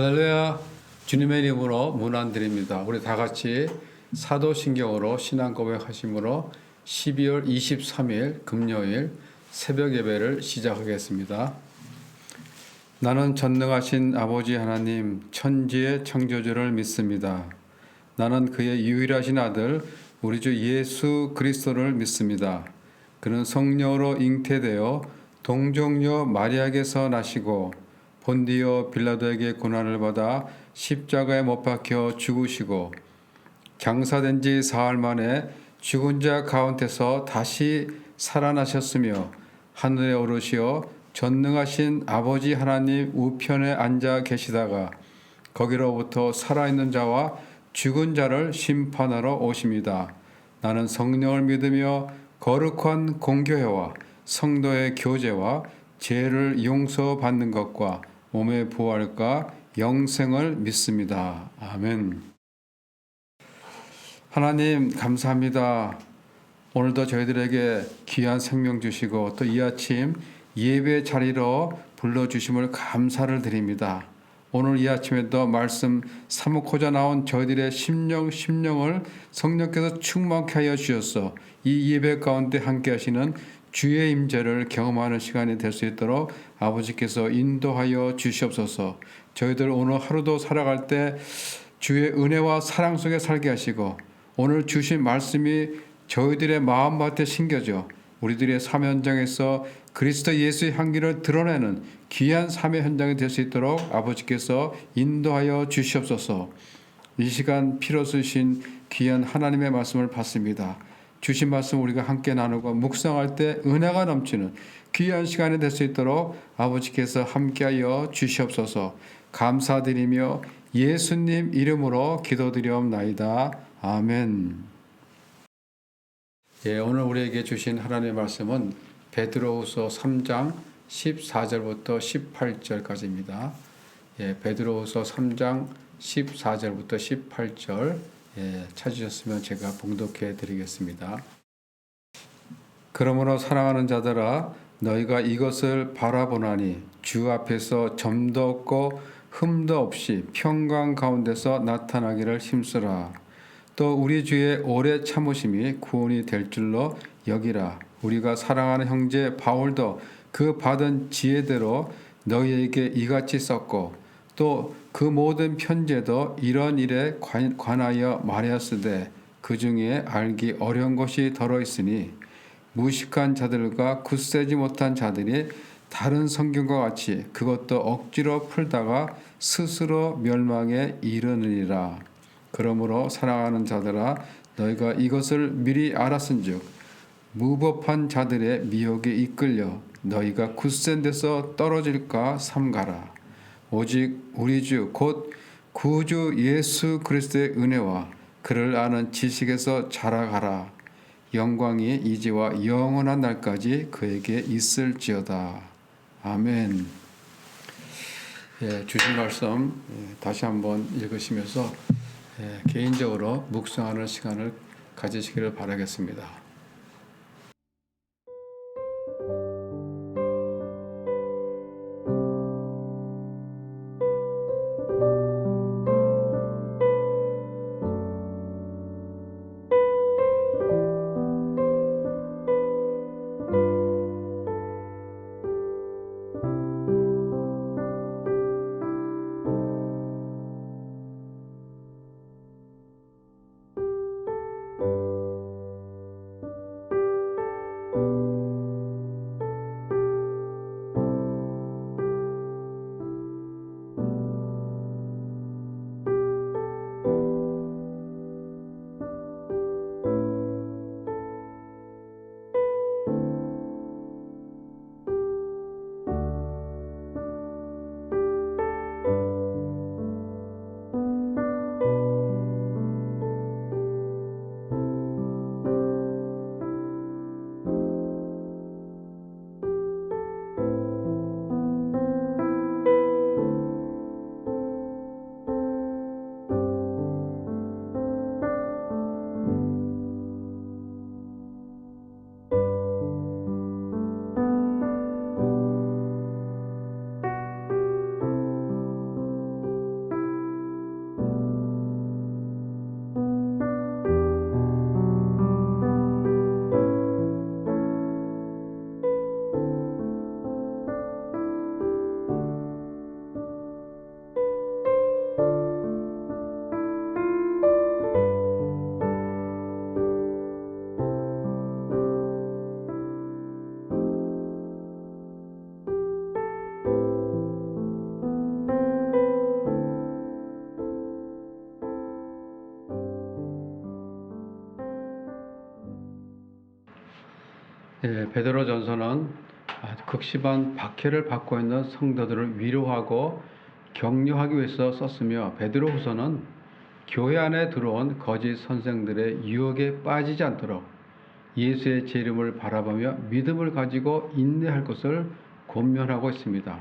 할렐루야. 주님의 이름으로 문안드립니다. 우리 다 같이 사도신경으로 신앙 고백하심으로 12월 23일 금요일 새벽 예배를 시작하겠습니다. 나는 전능하신 아버지 하나님 천지의 창조주를 믿습니다. 나는 그의 유일하신 아들 우리 주 예수 그리스도를 믿습니다. 그는 성령으로 잉태되어 동정녀 마리아에게서 나시고 본디오 빌라도에게 고난을 받아 십자가에 못 박혀 죽으시고 장사된 지 사흘 만에 죽은 자 가운데서 다시 살아나셨으며 하늘에 오르시어 전능하신 아버지 하나님 우편에 앉아 계시다가 거기로부터 살아있는 자와 죽은 자를 심판하러 오십니다. 나는 성령을 믿으며 거룩한 공교회와 성도의 교제와 죄를 용서받는 것과 몸의 부활과 영생을 믿습니다. 아멘. 하나님 감사합니다. 오늘도 저희들에게 귀한 생명 주시고 또 이 아침 예배 자리로 불러주심을 감사를 드립니다. 오늘 이 아침에도 말씀 사묵고자 나온 저희들의 심령을 성령께서 충만케 하여 주셔서 이 예배 가운데 함께 하시는 주의 임재를 경험하는 시간이 될 수 있도록 아버지께서 인도하여 주시옵소서. 저희들 오늘 하루도 살아갈 때 주의 은혜와 사랑 속에 살게 하시고 오늘 주신 말씀이 저희들의 마음밭에 심겨져 우리들의 삶 현장에서 그리스도 예수의 향기를 드러내는 귀한 삶의 현장이 될 수 있도록 아버지께서 인도하여 주시옵소서. 이 시간 피로 쓰신 귀한 하나님의 말씀을 받습니다. 주신 말씀 우리가 함께 나누고 묵상할 때 은혜가 넘치는 귀한 시간이 될 수 있도록 아버지께서 함께하여 주시옵소서. 감사드리며 예수님 이름으로 기도드리옵나이다. 아멘. 오늘 우리에게 주신 하나님의 말씀은 베드로후서 3장 14절부터 18절까지입니다. 베드로후서 3장 14절부터 18절 찾으셨으면 제가 봉독해 드리겠습니다. 그러므로 사랑하는 자들아 너희가 이것을 바라보나니 주 앞에서 점도 없고 흠도 없이 평강 가운데서 나타나기를 힘쓰라. 또 우리 주의 오래 참으심이 구원이 될 줄로 여기라. 우리가 사랑하는 형제 바울도 그 받은 지혜대로 너희에게 이같이 썼고 또 그 모든 편지에도 이런 일에 관하여 말하였으되 그 중에 알기 어려운 것이 더러있으니 무식한 자들과 굳세지 못한 자들이 다른 성경과 같이 그것도 억지로 풀다가 스스로 멸망에 이르느니라. 그러므로 사랑하는 자들아 너희가 이것을 미리 알았은즉 무법한 자들의 미혹에 이끌려 너희가 굳센 데서 떨어질까 삼가라. 오직 우리 주 곧 구주 예수 그리스도의 은혜와 그를 아는 지식에서 자라가라. 영광이 이제와 영원한 날까지 그에게 있을지어다. 아멘. 주신 말씀 다시 한번 읽으시면서 개인적으로 묵상하는 시간을 가지시기를 바라겠습니다. 베드로전서는 극심한 박해를 받고 있는 성도들을 위로하고 격려하기 위해서 썼으며, 베드로후서는 교회 안에 들어온 거짓 선생들의 유혹에 빠지지 않도록 예수의 제 이름을 바라보며 믿음을 가지고 인내할 것을 권면하고 있습니다.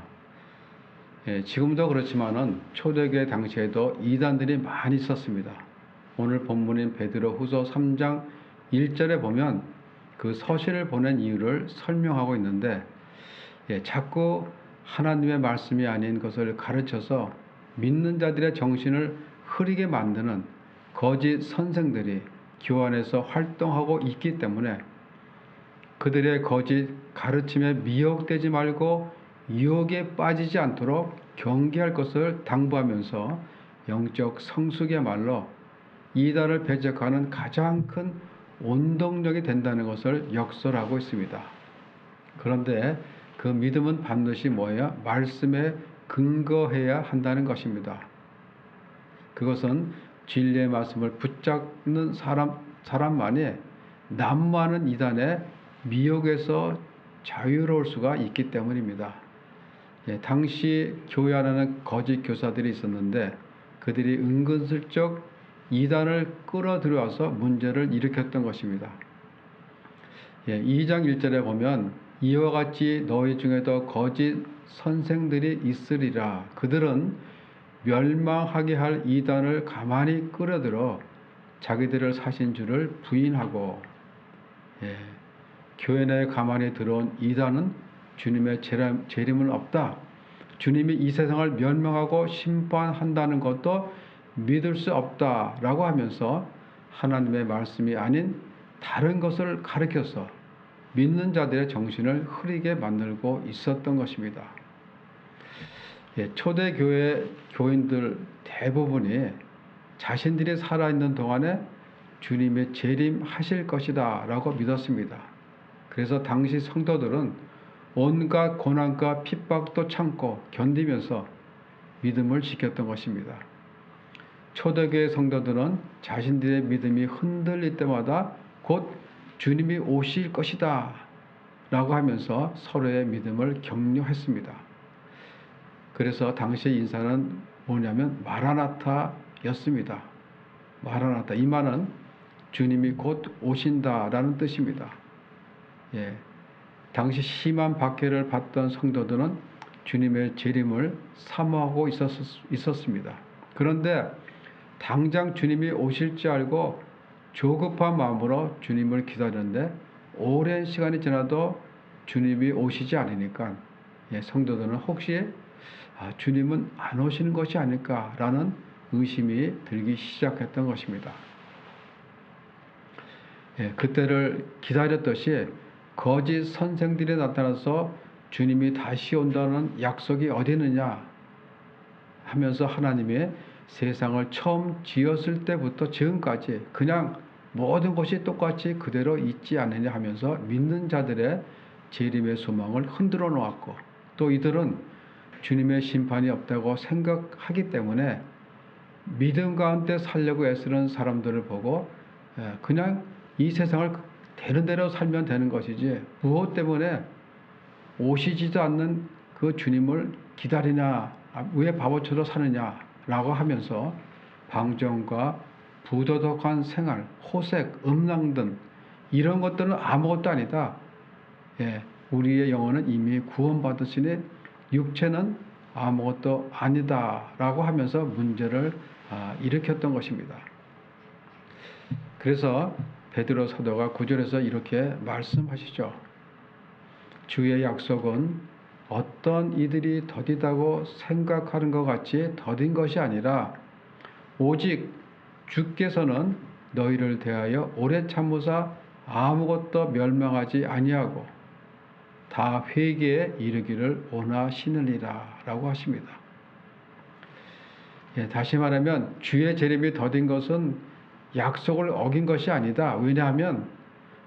지금도 그렇지만은 초대교회 당시에도 이단들이 많이 있었습니다. 오늘 본문인 베드로후서 3장 1절에 보면 그 서신을 보낸 이유를 설명하고 있는데, 자꾸 하나님의 말씀이 아닌 것을 가르쳐서 믿는 자들의 정신을 흐리게 만드는 거짓 선생들이 교환에서 활동하고 있기 때문에 그들의 거짓 가르침에 미혹되지 말고 유혹에 빠지지 않도록 경계할 것을 당부하면서 영적 성숙이야말로 이단을 배척하는 가장 큰 원동력이 된다는 것을 역설하고 있습니다. 그런데 그 믿음은 반드시 뭐예요? 말씀에 근거해야 한다는 것입니다. 그것은 진리의 말씀을 붙잡는 사람만이 난무하는 이단의 미혹에서 자유로울 수가 있기 때문입니다. 당시 교회 안에는 거짓 교사들이 있었는데 그들이 은근슬쩍 이단을 끌어들여와서 문제를 일으켰던 것입니다. 2장 1절에 보면 이와 같이 너희 중에도 거짓 선생들이 있으리라. 그들은 멸망하게 할 이단을 가만히 끌어들여 자기들을 사신 줄을 부인하고, 교회 내에 가만히 들어온 이단은 주님의 재림은 없다, 주님이 이 세상을 멸망하고 심판한다는 것도 믿을 수 없다라고 하면서 하나님의 말씀이 아닌 다른 것을 가르쳐서 믿는 자들의 정신을 흐리게 만들고 있었던 것입니다. 초대교회 교인들 대부분이 자신들이 살아있는 동안에 주님의 재림하실 것이다 라고 믿었습니다. 그래서 당시 성도들은 온갖 고난과 핍박도 참고 견디면서 믿음을 지켰던 것입니다. 초대교회 성도들은 자신들의 믿음이 흔들릴 때마다 곧 주님이 오실 것이다 라고 하면서 서로의 믿음을 격려했습니다. 그래서 당시의 인사는 뭐냐면 마라나타였습니다. 마라나타, 이 말은 주님이 곧 오신다라는 뜻입니다. 당시 심한 박해를 받던 성도들은 주님의 재림을 사모하고 있었습니다. 그런데 당장 주님이 오실 줄 알고 조급한 마음으로 주님을 기다렸는데 오랜 시간이 지나도 주님이 오시지 않으니까 성도들은 혹시 주님은 안 오시는 것이 아닐까라는 의심이 들기 시작했던 것입니다. 그때를 기다렸듯이 거짓 선생들이 나타나서 주님이 다시 온다는 약속이 어디 있느냐 하면서 하나님이 세상을 처음 지었을 때부터 지금까지 그냥 모든 것이 똑같이 그대로 있지 않느냐 하면서 믿는 자들의 재림의 소망을 흔들어 놓았고, 또 이들은 주님의 심판이 없다고 생각하기 때문에 믿음 가운데 살려고 애쓰는 사람들을 보고 그냥 이 세상을 되는 대로 살면 되는 것이지 무엇 때문에 오시지도 않는 그 주님을 기다리냐, 왜 바보처럼 사느냐라고 하면서 방종과 부도덕한 생활, 호색, 음란 등 이런 것들은 아무것도 아니다. 우리의 영혼은 이미 구원받으시니 육체는 아무것도 아니다라고 하면서 문제를 일으켰던 것입니다. 그래서 베드로 사도가 9절에서 이렇게 말씀하시죠. 주의 약속은 어떤 이들이 더디다고 생각하는 것 같이 더딘 것이 아니라 오직 주께서는 너희를 대하여 오래 참으사 아무것도 멸망하지 아니하고 다 회개에 이르기를 원하시느니라 라고 하십니다. 다시 말하면 주의 재림이 더딘 것은 약속을 어긴 것이 아니다. 왜냐하면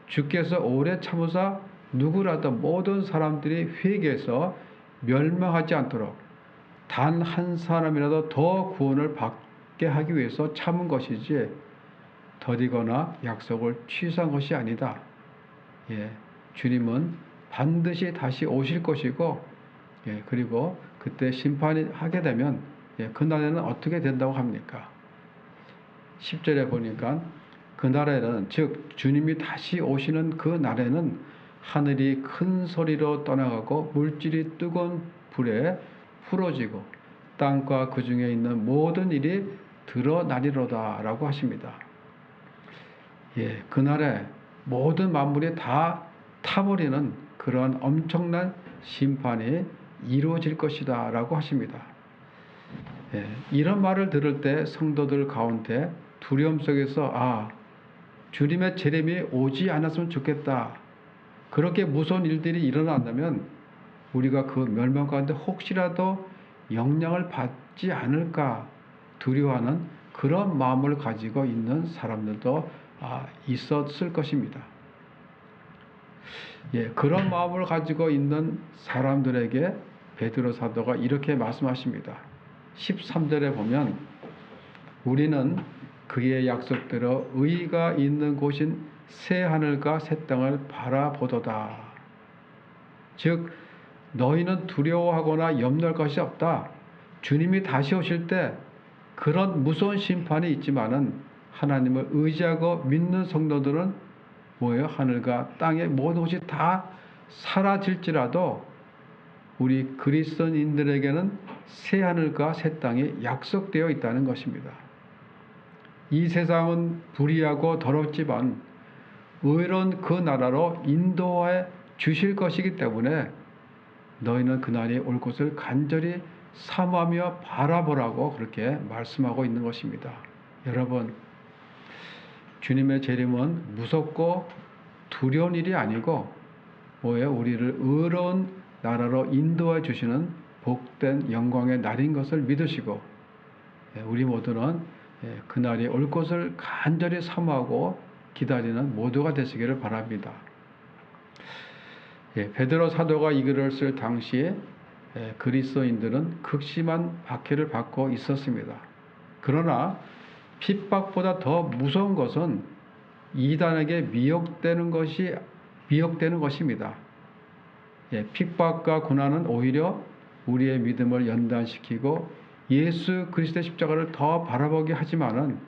주께서 오래 참으사 누구라도 모든 사람들이 회개해서 멸망하지 않도록 단 한 사람이라도 더 구원을 받게 하기 위해서 참은 것이지 더디거나 약속을 취소한 것이 아니다. 주님은 반드시 다시 오실 것이고, 그리고 그때 심판이 하게 되면 그날에는 어떻게 된다고 합니까? 10절에 보니까 그날에는, 즉 주님이 다시 오시는 그 날에는 하늘이 큰 소리로 떠나가고 물질이 뜨거운 불에 풀어지고 땅과 그 중에 있는 모든 일이 드러나리로다 라고 하십니다. 그날에 모든 만물이 다 타버리는 그런 엄청난 심판이 이루어질 것이다 라고 하십니다. 이런 말을 들을 때 성도들 가운데 두려움 속에서 주님의 재림이 오지 않았으면 좋겠다. 그렇게 무서운 일들이 일어난다면 우리가 그 멸망 가운데 혹시라도 영향을 받지 않을까 두려워하는 그런 마음을 가지고 있는 사람들도 있었을 것입니다. 그런 마음을 가지고 있는 사람들에게 베드로 사도가 이렇게 말씀하십니다. 13절에 보면 우리는 그의 약속대로 의가 있는 곳인 새 하늘과 새 땅을 바라보도다. 즉 너희는 두려워하거나 염려할 것이 없다. 주님이 다시 오실 때 그런 무서운 심판이 있지만은 하나님을 의지하고 믿는 성도들은 뭐예요? 하늘과 땅의 모든 것이 다 사라질지라도 우리 그리스도인들에게는 새 하늘과 새 땅이 약속되어 있다는 것입니다. 이 세상은 불의하고 더럽지만 의로운 그 나라로 인도해 주실 것이기 때문에 너희는 그날이 올 것을 간절히 사모하며 바라보라고 그렇게 말씀하고 있는 것입니다. 여러분, 주님의 재림은 무섭고 두려운 일이 아니고 뭐예요? 우리를 의로운 나라로 인도해 주시는 복된 영광의 날인 것을 믿으시고 우리 모두는 그날이 올 것을 간절히 사모하고 기다리는 모두가 되시기를 바랍니다. 베드로 사도가 이 글을 쓸 당시에 그리스도인들은 극심한 박해를 받고 있었습니다. 그러나 핍박보다 더 무서운 것은 이단에게 미혹되는 것입니다. 핍박과 고난은 오히려 우리의 믿음을 연단시키고 예수 그리스도의 십자가를 더 바라보게 하지만은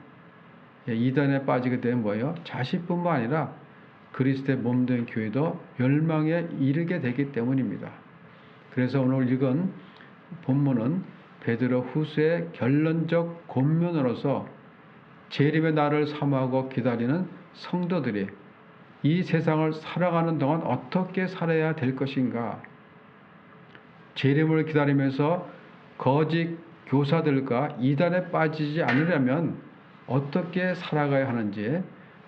이단에 빠지게 되면 뭐예요? 자신뿐만 아니라 그리스도의 몸된 교회도 멸망에 이르게 되기 때문입니다. 그래서 오늘 읽은 본문은 베드로 후서의 결론적 권면으로서 재림의 날을 사모하고 기다리는 성도들이 이 세상을 살아가는 동안 어떻게 살아야 될 것인가, 재림을 기다리면서 거짓 교사들과 이단에 빠지지 않으려면 어떻게 살아가야 하는지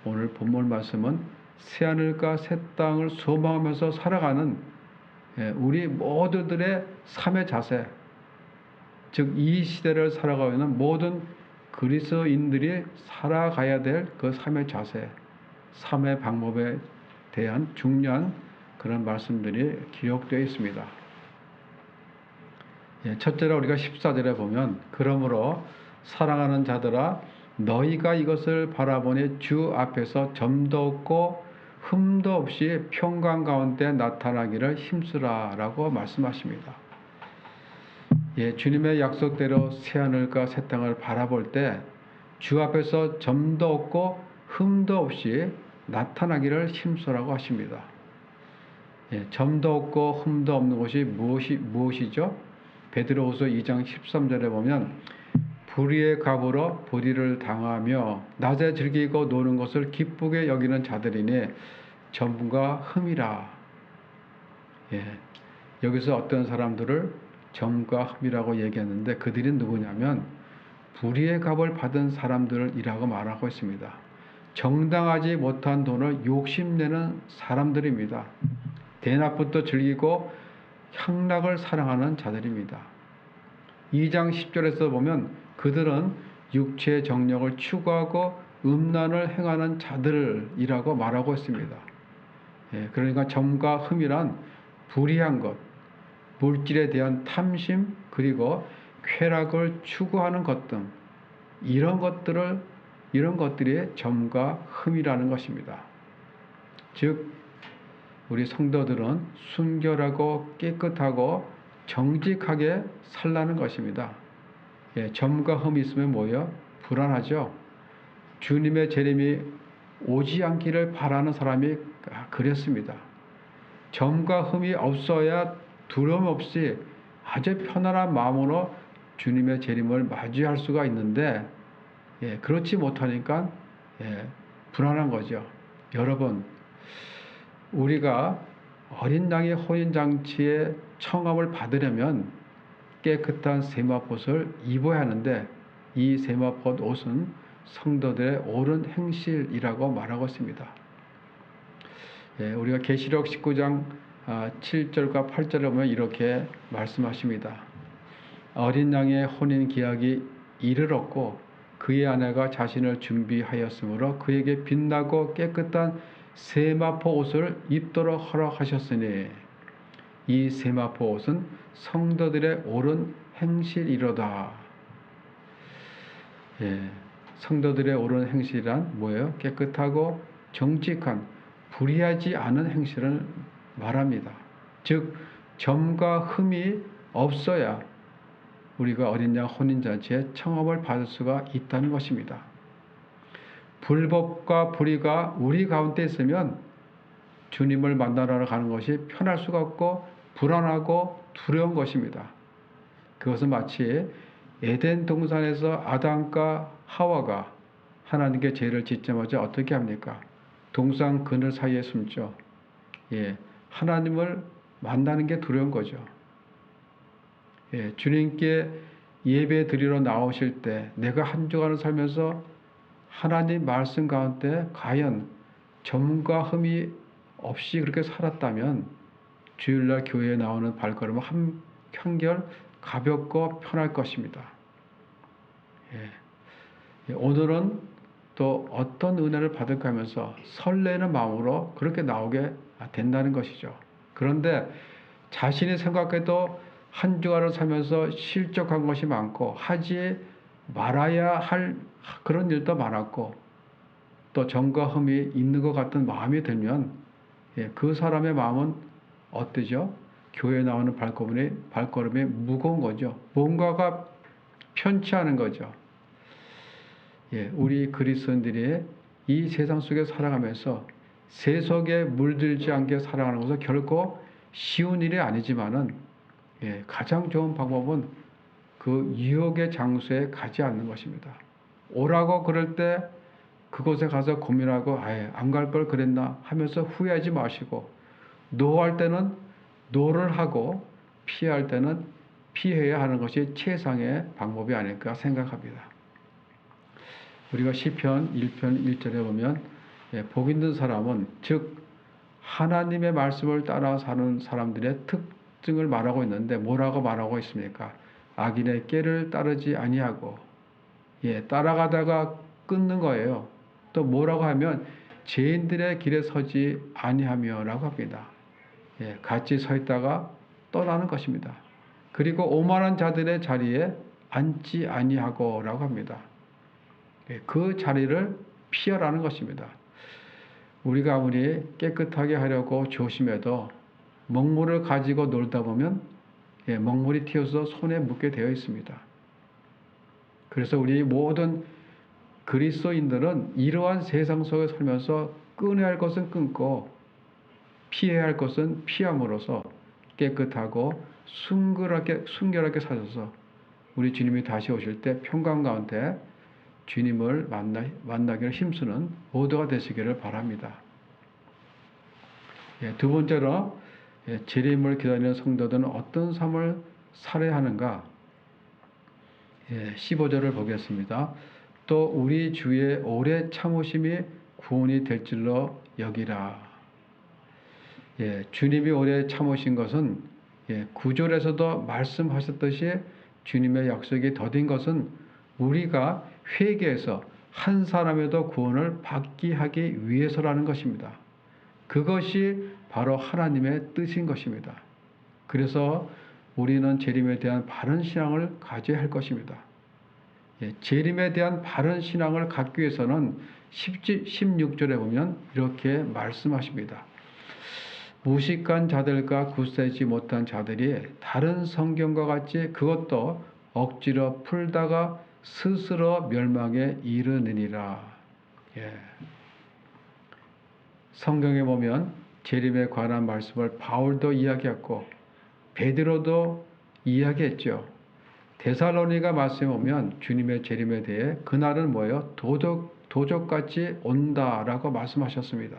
오늘 본문 말씀은 새하늘과 새 땅을 소망하면서 살아가는 우리 모두들의 삶의 자세, 즉 이 시대를 살아가고 있는 모든 그리스도인들이 살아가야 될 그 삶의 자세, 삶의 방법에 대한 중요한 그런 말씀들이 기록되어 있습니다. 첫째로 우리가 14절에 보면 그러므로 사랑하는 자들아 너희가 이것을 바라보니 주 앞에서 점도 없고 흠도 없이 평강 가운데 나타나기를 힘쓰라 라고 말씀하십니다. 주님의 약속대로 새하늘과 새 땅을 바라볼 때 주 앞에서 점도 없고 흠도 없이 나타나기를 힘쓰라고 하십니다. 점도 없고 흠도 없는 것이 무엇이죠? 베드로후서 2장 13절에 보면 불의의 갑으로 불의를 당하며 낮에 즐기고 노는 것을 기쁘게 여기는 자들이니 점과 흠이라. 여기서 어떤 사람들을 점과 흠이라고 얘기했는데 그들이 누구냐면 불의의 갑을 받은 사람들이라고 말하고 있습니다. 정당하지 못한 돈을 욕심내는 사람들입니다. 대낮부터 즐기고 향락을 사랑하는 자들입니다. 2장 10절에서 보면 그들은 육체의 정력을 추구하고 음란을 행하는 자들이라고 말하고 있습니다. 그러니까 점과 흠이란 불의한 것, 물질에 대한 탐심, 그리고 쾌락을 추구하는 것 등 이런 것들이 점과 흠이라는 것입니다. 즉 우리 성도들은 순결하고 깨끗하고 정직하게 살라는 것입니다. 점과 흠이 있으면 뭐예요? 불안하죠. 주님의 재림이 오지 않기를 바라는 사람이 그랬습니다. 점과 흠이 없어야 두려움 없이 아주 편안한 마음으로 주님의 재림을 맞이할 수가 있는데 그렇지 못하니까 불안한 거죠. 여러분, 우리가 어린 양의 혼인잔치의 청함을 받으려면 깨끗한 세마포옷을 입어야 하는데 이 세마포 옷은 성도들의 옳은 행실이라고 말하고 있습니다. 우리가 계시록 19장 7절과 8절에 보면 이렇게 말씀하십니다. 어린 양의 혼인 기약이 이르렀고 그의 아내가 자신을 준비하였으므로 그에게 빛나고 깨끗한 세마포 옷을 입도록 허락하셨으니 이 세마포 옷은 성도들의 옳은 행실이로다. 성도들의 옳은 행실이란 뭐예요? 깨끗하고 정직한 불의하지 않은 행실을 말합니다. 즉 점과 흠이 없어야 우리가 어린 양 혼인잔치에 청함을 받을 수가 있다는 것입니다. 불법과 불의가 우리 가운데 있으면 주님을 만나러 가는 것이 편할 수가 없고 불안하고 두려운 것입니다. 그것은 마치 에덴 동산에서 아담과 하와가 하나님께 죄를 짓자마자 어떻게 합니까? 동산 그늘 사이에 숨죠. 하나님을 만나는 게 두려운 거죠. 주님께 예배 드리러 나오실 때 내가 한 주간을 살면서 하나님 말씀 가운데 과연 점과 흠이 없이 그렇게 살았다면 주일날 교회에 나오는 발걸음은 한결 가볍고 편할 것입니다. 오늘은 또 어떤 은혜를 받을까 하면서 설레는 마음으로 그렇게 나오게 된다는 것이죠. 그런데 자신이 생각해도 한 주간을 살면서 실족한 것이 많고 하지 말아야 할 그런 일도 많았고 또 점과 흠이 있는 것 같은 마음이 들면 그 사람의 마음은 어떠죠? 교회에 나오는 발걸음이 무거운 거죠. 뭔가가 편치 않은 거죠. 우리 그리스도인들이 이 세상 속에 살아가면서 세속에 물들지 않게 살아가는 것은 결코 쉬운 일이 아니지만은 가장 좋은 방법은 그 유혹의 장소에 가지 않는 것입니다. 오라고 그럴 때 그곳에 가서 고민하고 안 갈 걸 그랬나 하면서 후회하지 마시고 노할 때는 노를 하고 피할 때는 피해야 하는 것이 최상의 방법이 아닐까 생각합니다. 우리가 시편 1편 1절에 보면 복 있는 사람은 즉 하나님의 말씀을 따라 사는 사람들의 특징을 말하고 있는데 뭐라고 말하고 있습니까? 악인의 꾀를 따르지 아니하고 따라가다가 끊는 거예요. 또 뭐라고 하면 죄인들의 길에 서지 아니하며라고 합니다. 같이 서 있다가 떠나는 것입니다. 그리고 오만한 자들의 자리에 앉지 아니하고라고 합니다. 그 자리를 피하라는 것입니다. 우리가 아무리 깨끗하게 하려고 조심해도 먹물을 가지고 놀다 보면 먹물이 튀어서 손에 묻게 되어 있습니다. 그래서 우리 모든 그리스도인들은 이러한 세상 속에 살면서 끊어야 할 것은 끊고 피해야 할 것은 피함으로써 깨끗하고 순결하게 사셔서 우리 주님이 다시 오실 때 평강 가운데 주님을 만나기를 힘쓰는 모두가 되시기를 바랍니다. 두 번째로 재림을 기다리는 성도들은 어떤 삶을 살아야 하는가? 15절을 보겠습니다. 또 우리 주의 오래 참으심이 구원이 될 줄로 여기라. 주님이 오래 참으신 것은 9절에서도 말씀하셨듯이 주님의 약속이 더딘 것은 우리가 회개해서 한 사람에도 구원을 받게 하기 위해서라는 것입니다. 그것이 바로 하나님의 뜻인 것입니다. 그래서 우리는 재림에 대한 바른 신앙을 가져야 할 것입니다. 재림에 대한 바른 신앙을 갖기 위해서는 16절에 보면 이렇게 말씀하십니다. 무식한 자들과 굳세지 못한 자들이 다른 성경과 같이 그것도 억지로 풀다가 스스로 멸망에 이르느니라. 예. 성경에 보면 재림에 관한 말씀을 바울도 이야기했고 베드로도 이야기했죠. 데살로니가 말씀에 보면 주님의 재림에 대해 그날은 뭐예요? 도적같이 온다라고 말씀하셨습니다.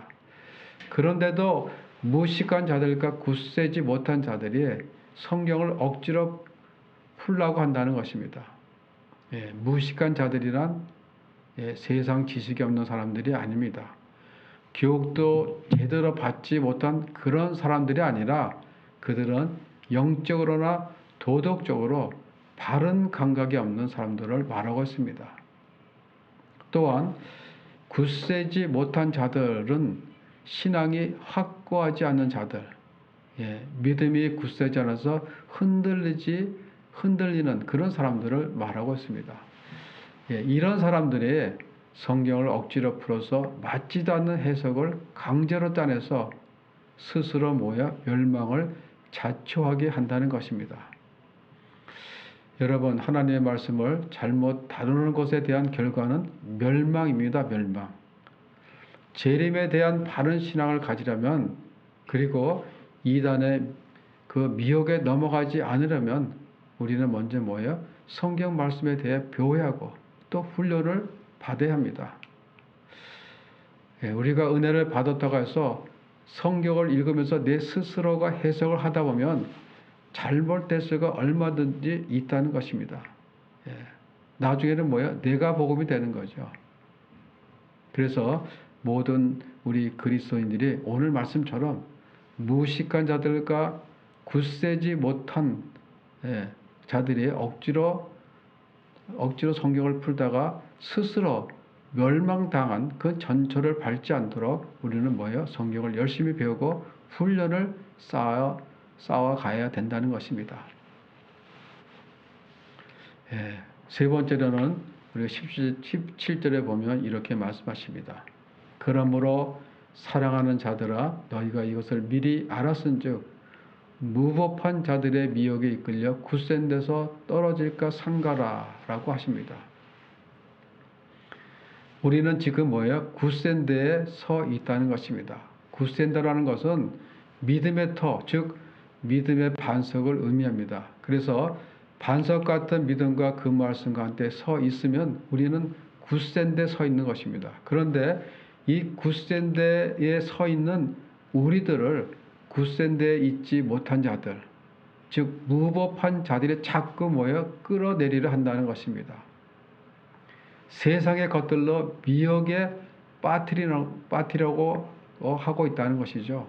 그런데도 무식한 자들과 굳세지 못한 자들이 성경을 억지로 풀라고 한다는 것입니다. 예, 무식한 자들이란 세상 지식이 없는 사람들이 아닙니다. 교육도 제대로 받지 못한 그런 사람들이 아니라 그들은 영적으로나 도덕적으로 바른 감각이 없는 사람들을 말하고 있습니다. 또한 굳세지 못한 자들은 신앙이 확고하지 않는 자들, 믿음이 굳세지 않아서 흔들리는 그런 사람들을 말하고 있습니다. 이런 사람들이 성경을 억지로 풀어서 맞지도 않는 해석을 강제로 짜내서 스스로 멸망을 자초하게 한다는 것입니다. 여러분, 하나님의 말씀을 잘못 다루는 것에 대한 결과는 멸망입니다. 멸망. 재림에 대한 바른 신앙을 가지려면, 그리고 이단의 그 미혹에 넘어가지 않으려면 우리는 먼저 성경 말씀에 대해 교회하고 또 훈련을 받아야 합니다. 우리가 은혜를 받았다고 해서 성경을 읽으면서 내 스스로가 해석을 하다 보면 잘못될 수가 얼마든지 있다는 것입니다. 나중에는 내가 복음이 되는 거죠. 그래서 모든 우리 그리스도인들이 오늘 말씀처럼 무식한 자들과 굳세지 못한 자들이 억지로 성경을 풀다가 스스로 멸망당한 그 전철을 밟지 않도록 우리는 성경을 열심히 배우고 훈련을 쌓아 가야 된다는 것입니다. 세 번째로는 우리가 17절에 보면 이렇게 말씀하십니다. 그러므로 사랑하는 자들아 너희가 이것을 미리 알았은즉 무법한 자들의 미혹에 이끌려 굳센 데서 떨어질까 삼가라 라고 하십니다. 우리는 지금 굳센 데에 서 있다는 것입니다. 굳센 데라는 것은 믿음의 터, 즉 믿음의 반석을 의미합니다. 그래서 반석 같은 믿음과 그 말씀과 함께 서 있으면 우리는 굳센 데 서 있는 것입니다. 그런데 이 굳센 데에 서 있는 우리들을 굳센 데에 있지 못한 자들, 즉 무법한 자들이 자꾸 끌어내리려 한다는 것입니다. 세상의 것들로 미혹에 빠뜨리려고 하고 있다는 것이죠.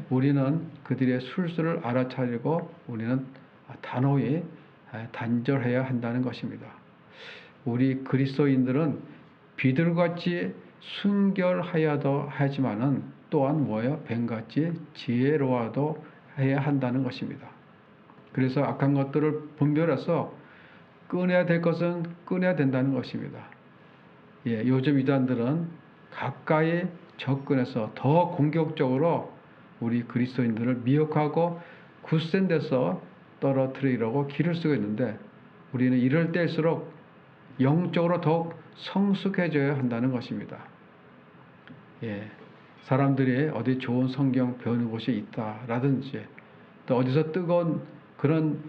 우리는 그들의 술수를 알아차리고 우리는 단호히 단절해야 한다는 것입니다. 우리 그리스도인들은 비둘같이 순결하여도 하지만은 또한 뱀같이 지혜로워도 해야 한다는 것입니다. 그래서 악한 것들을 분별해서 끊어야 될 것은 끊어야 된다는 것입니다. 요즘 이단들은 가까이 접근해서 더 공격적으로 우리 그리스도인들을 미혹하고 굳센 데서 떨어뜨리려고 길을 쓰고 있는데 우리는 이럴 때일수록 영적으로 더욱 성숙해져야 한다는 것입니다. 사람들이 어디 좋은 성경 배우는 곳이 있다라든지 또 어디서 뜨거운 그런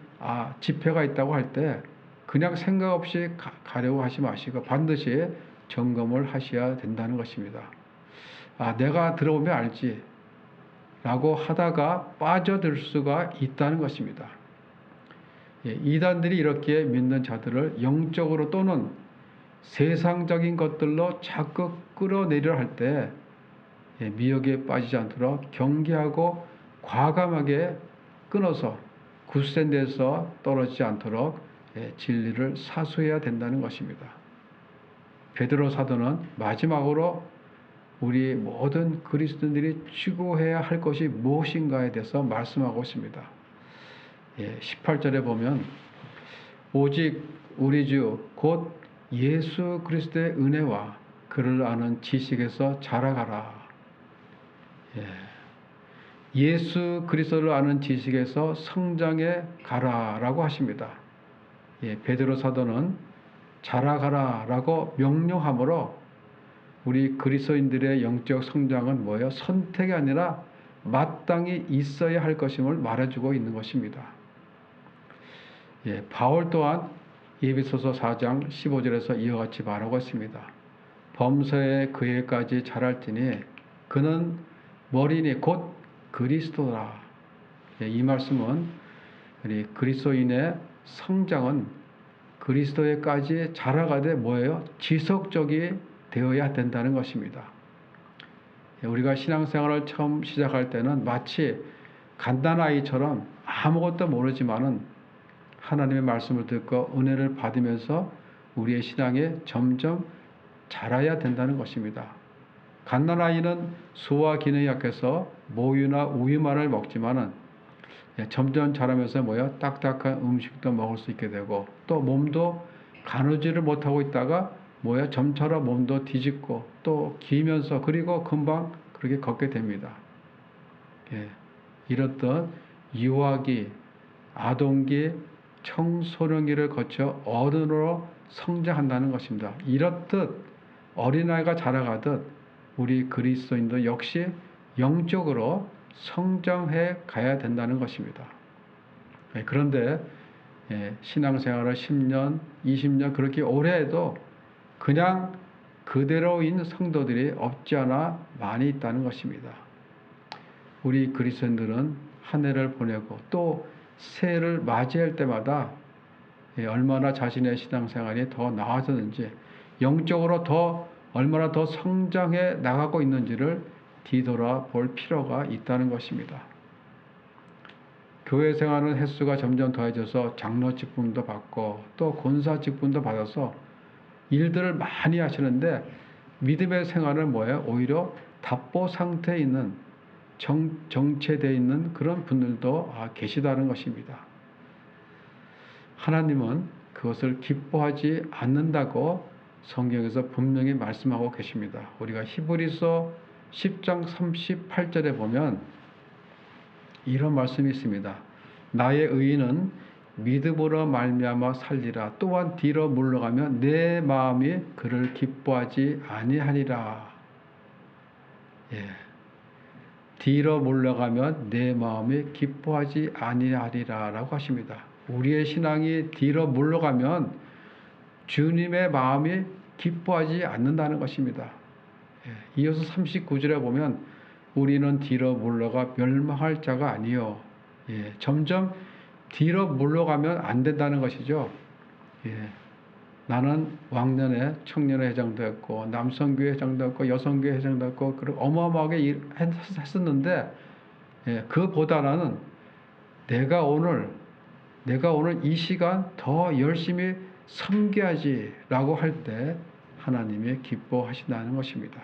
집회가 있다고 할 때 그냥 생각 없이 가려고 하지 마시고 반드시 점검을 하셔야 된다는 것입니다. 내가 들어오면 알지 라고 하다가 빠져들 수가 있다는 것입니다. 이단들이 이렇게 믿는 자들을 영적으로 또는 세상적인 것들로 자꾸 끌어내려 할 때 미혹에 빠지지 않도록 경계하고 과감하게 끊어서 굳센 데서 떨어지지 않도록 진리를 사수해야 된다는 것입니다. 베드로 사도는 마지막으로 우리 모든 그리스도인들이 추구해야 할 것이 무엇인가에 대해서 말씀하고 있습니다. 18절에 보면 오직 우리 주 곧 예수 그리스도의 은혜와 그를 아는 지식에서 자라가라. 예수 그리스도를 아는 지식에서 성장해 가라라고 하십니다. 베드로 사도는 자라가라라고 명령함으로 우리 그리스도인들의 영적 성장은 뭐예요? 선택이 아니라 마땅히 있어야 할 것임을 말해주고 있는 것입니다. 바울 또한 에베소서 4장 15절에서 이와 같이 말하고 있습니다. 범사에 그에까지 자랄지니 그는 머리니 곧 그리스도라. 이 말씀은 우리 그리스도인의 성장은 그리스도에까지 자라가되 뭐예요? 지속적이 되어야 된다는 것입니다. 우리가 신앙생활을 처음 시작할 때는 마치 갓난아이처럼 아무것도 모르지만은 하나님의 말씀을 듣고 은혜를 받으면서 우리의 신앙이 점점 자라야 된다는 것입니다. 갓난아이는 소화 기능이 약해서 모유나 우유만을 먹지만은 점점 자라면서 뭐야? 딱딱한 음식도 먹을 수 있게 되고 또 몸도 가누지를 못하고 있다가 뭐야? 점차로 몸도 뒤집고 또 기면서 그리고 금방 그렇게 걷게 됩니다. 이렇듯 유아기, 아동기, 청소년기를 거쳐 어른으로 성장한다는 것입니다. 이렇듯 어린아이가 자라가듯 우리 그리스도인도 역시 영적으로 성장해 가야 된다는 것입니다. 그런데 신앙생활을 10년, 20년 그렇게 오래 해도 그냥 그대로인 성도들이 없지 않아 많이 있다는 것입니다. 우리 그리스도인들은 한 해를 보내고 또 새해를 맞이할 때마다 얼마나 자신의 신앙생활이 더 나아졌는지 영적으로 얼마나 더 성장해 나가고 있는지를 뒤돌아볼 필요가 있다는 것입니다. 교회 생활은 횟수가 점점 더해져서 장로 직분도 받고 또 권사 직분도 받아서 일들을 많이 하시는데 믿음의 생활은 뭐예요? 오히려 답보 상태에 있는 정체되어 있는 그런 분들도 계시다는 것입니다. 하나님은 그것을 기뻐하지 않는다고 성경에서 분명히 말씀하고 계십니다. 우리가 히브리서 10장 38절에 보면 이런 말씀이 있습니다. 나의 의인은 믿음으로 말미암아 살리라. 또한 뒤로 물러가면 내 마음이 그를 기뻐하지 아니하리라. 뒤로 물러가면 내 마음이 기뻐하지 아니하리라 라고 하십니다. 우리의 신앙이 뒤로 물러가면 주님의 마음이 기뻐하지 않는다는 것입니다. 이어서 39절에 보면 우리는 뒤로 물러가 멸망할 자가 아니요. 점점 뒤로 물러가면 안 된다는 것이죠. 나는 왕년에 청년회 회장도 했고 남성교회 회장도 했고 여성교회 회장도 했고 어마어마하게 했었는데 그보다는 내가 오늘 이 시간 더 열심히 섬겨야지라고 할 때 하나님이 기뻐하신다는 것입니다.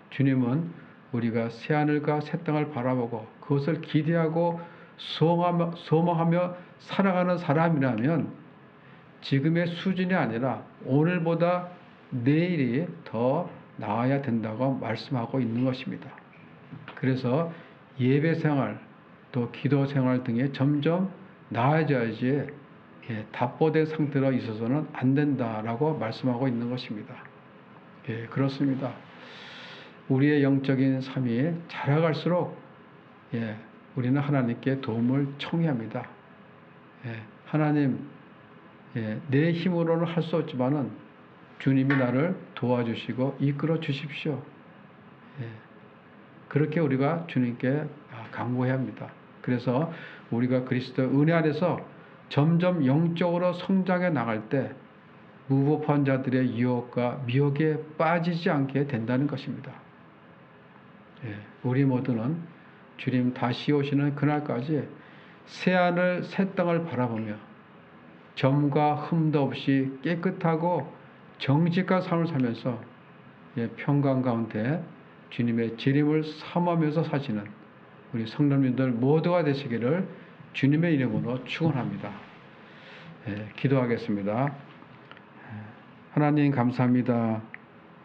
주님은 우리가 새하늘과 새 땅을 바라보고 그것을 기대하고 소망하며 살아가는 사람이라면 지금의 수준이 아니라 오늘보다 내일이 더 나아야 된다고 말씀하고 있는 것입니다. 그래서 예배 생활 또 기도 생활 등에 점점 나아져야지 답보된 상태로 있어서는 안 된다라고 말씀하고 있는 것입니다. 그렇습니다. 우리의 영적인 삶이 자라갈수록 우리는 하나님께 도움을 청해합니다. 하나님, 내 힘으로는 할 수 없지만은 주님이 나를 도와주시고 이끌어 주십시오. 그렇게 우리가 주님께 간구해야 합니다. 그래서 우리가 그리스도 은혜 안에서 점점 영적으로 성장해 나갈 때 무법한 자들의 유혹과 미혹에 빠지지 않게 된다는 것입니다. 우리 모두는 주님 다시 오시는 그날까지 새하늘 새 땅을 바라보며 점과 흠도 없이 깨끗하고 정직한 삶을 살면서 평강 가운데 주님의 재림을 사모하면서 사시는 우리 성도님들 모두가 되시기를 주님의 이름으로 축원합니다. 기도하겠습니다. 하나님 감사합니다.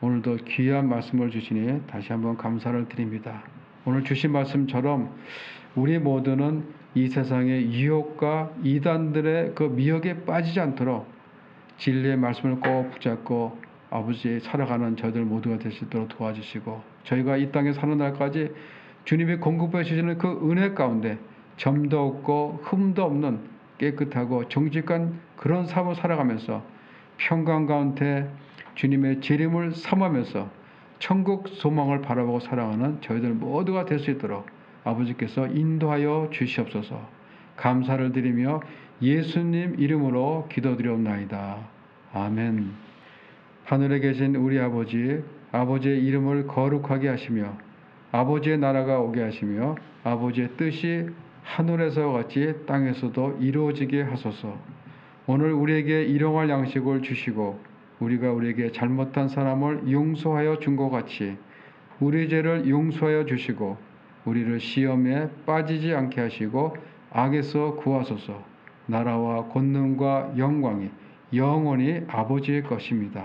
오늘도 귀한 말씀을 주시니 다시 한번 감사를 드립니다. 오늘 주신 말씀처럼 우리 모두는 이 세상의 유혹과 이단들의 그 미혹에 빠지지 않도록 진리의 말씀을 꼭 붙잡고 아버지 살아가는 저희들 모두가 될 수 있도록 도와주시고, 저희가 이 땅에 사는 날까지 주님이 공급해 주시는 그 은혜 가운데 점도 없고 흠도 없는 깨끗하고 정직한 그런 삶을 살아가면서 평강 가운데 주님의 재림을 삼으면서 천국 소망을 바라보고 살아가는 저희들 모두가 될 수 있도록 아버지께서 인도하여 주시옵소서. 감사를 드리며 예수님 이름으로 기도드리옵나이다. 아멘. 하늘에 계신 우리 아버지, 아버지의 이름을 거룩하게 하시며 아버지의 나라가 오게 하시며 아버지의 뜻이 하늘에서와 같이 땅에서도 이루어지게 하소서. 오늘 우리에게 일용할 양식을 주시고 우리가 우리에게 잘못한 사람을 용서하여 준 것 같이 우리 죄를 용서하여 주시고 우리를 시험에 빠지지 않게 하시고 악에서 구하소서. 나라와 권능과 영광이 영원히 아버지의 것입니다.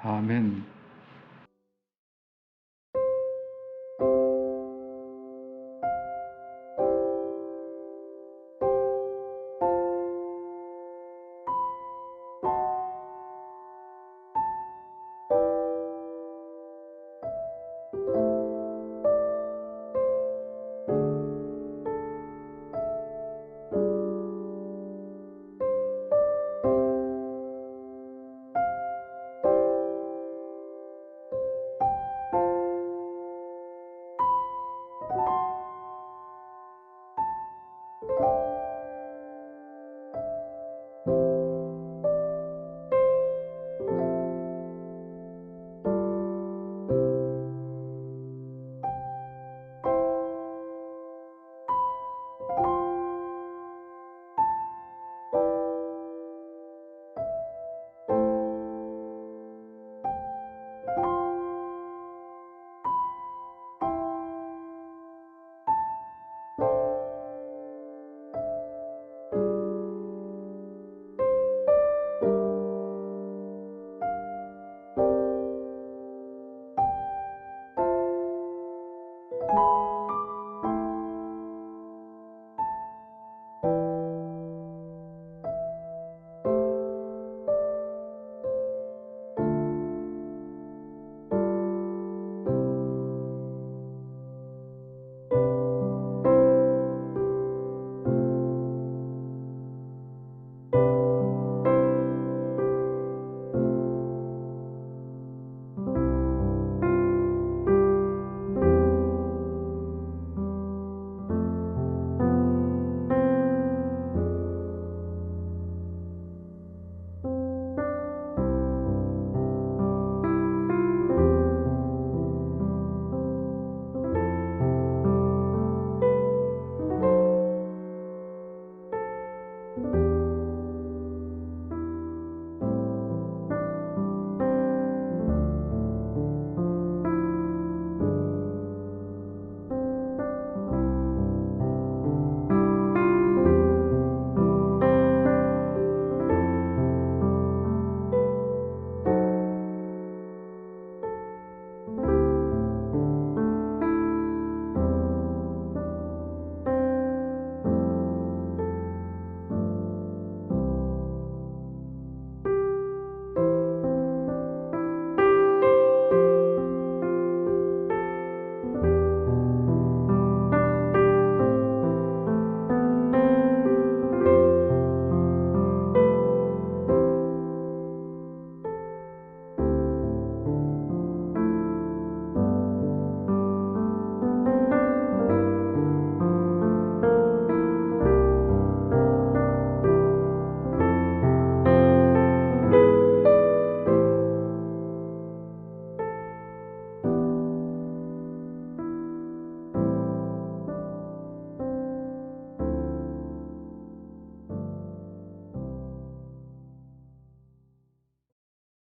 아멘.